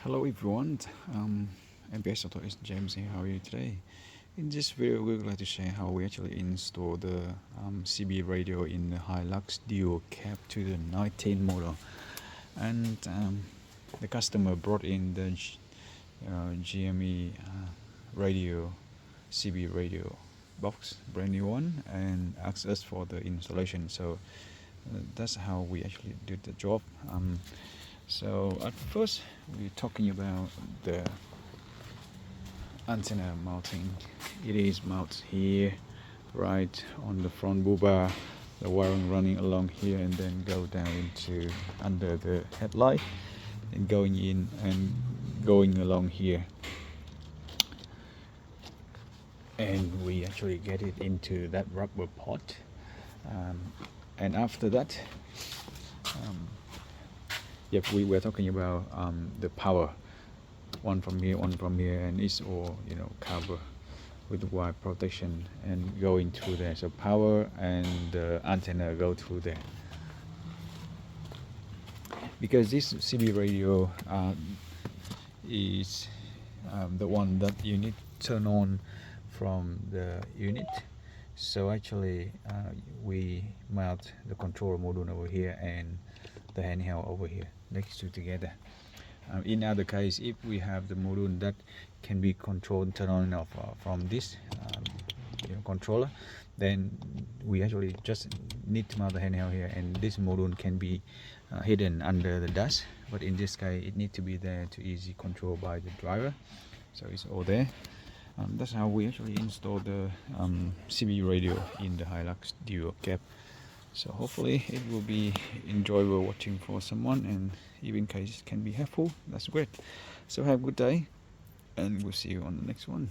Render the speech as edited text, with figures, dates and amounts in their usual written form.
Hello everyone, MPX AUTOS James here. How are you today? In this video, we're going to share how we actually install the CB radio in the Hilux Dual Cab 2019 model. And the customer brought in the GME radio, CB radio box, brand new one, and asked us for the installation. So that's how we actually did the job. So at first we're talking about the antenna mounting. It is mounted here, right on the front bull bar, the wiring running along here and then go down into under the headlight and going in and going along here, and we actually get it into that rubber pot, and after that we were talking about the power, one from here, and it's all cover with wire protection and going through there. So power and the antenna go through there. Because this CB radio is the one that you need to turn on from the unit. So actually we mount the controller module over here and the handheld over here next to together. In other case, if we have the module that can be controlled, turn on and off from this controller, then we actually just need to mount the handheld here, and this module can be hidden under the dash. But in this case, it needs to be there to easy control by the driver. So it's all there. That's how we actually install the CB radio in the Hilux Dual Cab. So hopefully it will be enjoyable watching for someone, and even in case it can be helpful, that's great. So have a good day, and we'll see you on the next one.